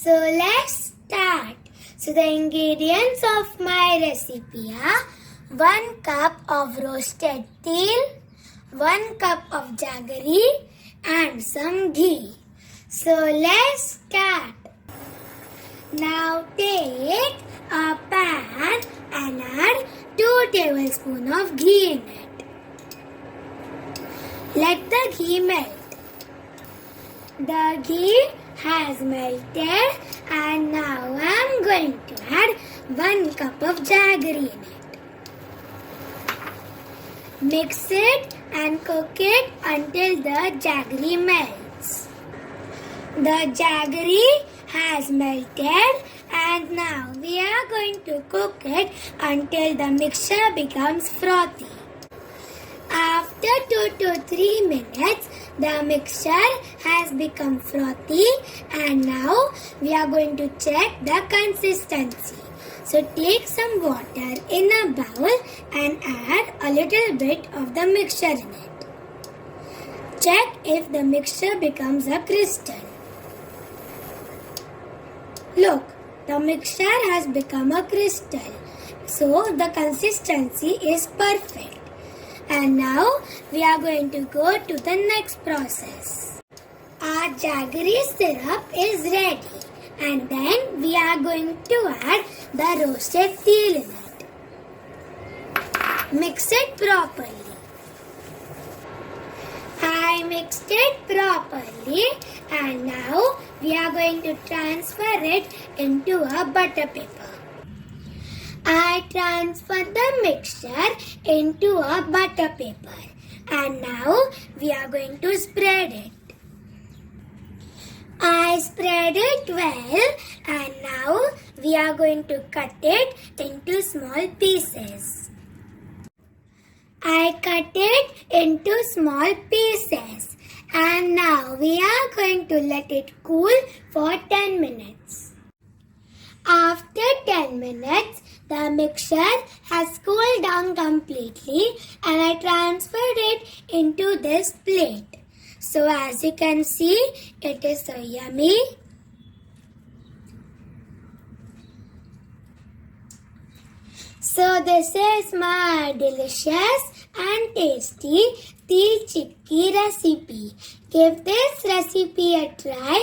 So let's start. So the ingredients of my recipe are 1 cup of roasted til, 1 cup of jaggery and some ghee. So let's start. Now take a pan and add 2 tablespoons of ghee in it. Let the ghee melt. The ghee has melted and now I am going to add 1 cup of jaggery in it. Mix it and cook it until the jaggery melts. The jaggery has melted and now we are going to cook it until the mixture becomes frothy. After 2 to 3 minutes, the mixture has become frothy and now we are going to check the consistency. So take some water in a bowl and add a little bit of the mixture in it. Check if the mixture becomes a crystal. Look, the mixture has become a crystal. So the consistency is perfect. And now we are going to go to the next process. Our jaggery syrup is ready. And then we are going to add the roasted til in it. Mix it properly. I mixed it properly and now we are going to transfer it into a butter paper. I transfer the mixture into a butter paper and now we are going to spread it. I spread it well and now we are going to cut it into small pieces. I cut it into small pieces and now we are going to let it cool for 10 minutes. After 10 minutes, the mixture has cooled down completely and I transferred it into this plate. So as you can see, it is so yummy. So this is my delicious and tasty tea chikki recipe. Give this recipe a try